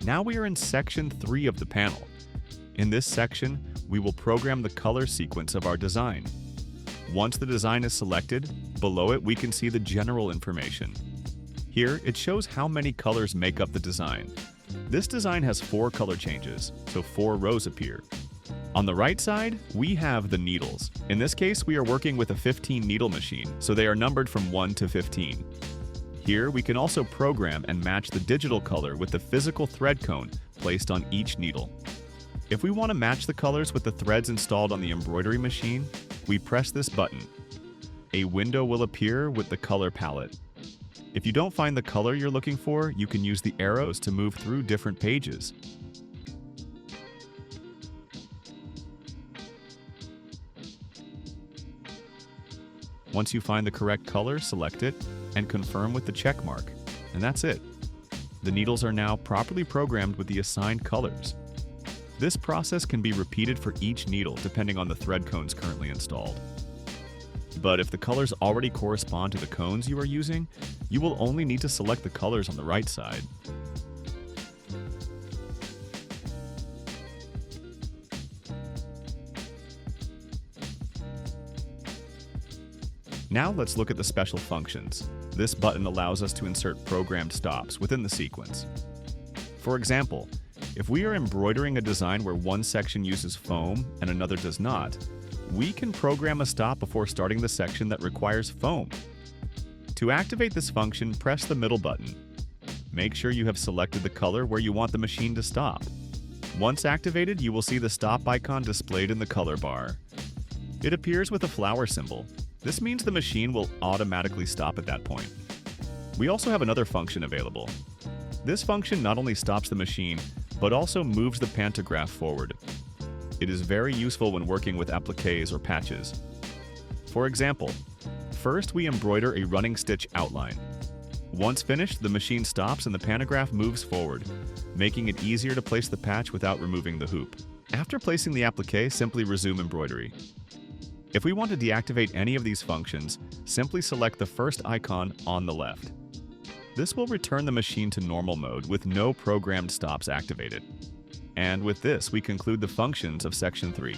Now we are in section 3 of the panel. In this section, we will program the color sequence of our design. Once the design is selected, below it we can see the general information. Here, it shows how many colors make up the design. This design has 4 color changes, so 4 rows appear. On the right side, we have the needles. In this case, we are working with a 15 needle machine, so they are numbered from 1 to 15. Here, we can also program and match the digital color with the physical thread cone placed on each needle. If we want to match the colors with the threads installed on the embroidery machine, we press this button. A window will appear with the color palette. If you don't find the color you're looking for, you can use the arrows to move through different pages. Once you find the correct color, select it and confirm with the check mark. And that's it. The needles are now properly programmed with the assigned colors. This process can be repeated for each needle depending on the thread cones currently installed. But if the colors already correspond to the cones you are using, you will only need to select the colors on the right side. Now let's look at the special functions. This button allows us to insert programmed stops within the sequence. For example, if we are embroidering a design where one section uses foam and another does not, we can program a stop before starting the section that requires foam. To activate this function, press the middle button. Make sure you have selected the color where you want the machine to stop. Once activated, you will see the stop icon displayed in the color bar. It appears with a flower symbol. This means the machine will automatically stop at that point. We also have another function available. This function not only stops the machine, but also moves the pantograph forward. It is very useful when working with appliques or patches. For example, first we embroider a running stitch outline. Once finished, the machine stops and the pantograph moves forward, making it easier to place the patch without removing the hoop. After placing the applique, simply resume embroidery. If we want to deactivate any of these functions, simply select the first icon on the left. This will return the machine to normal mode with no programmed stops activated. And with this, we conclude the functions of Section 3.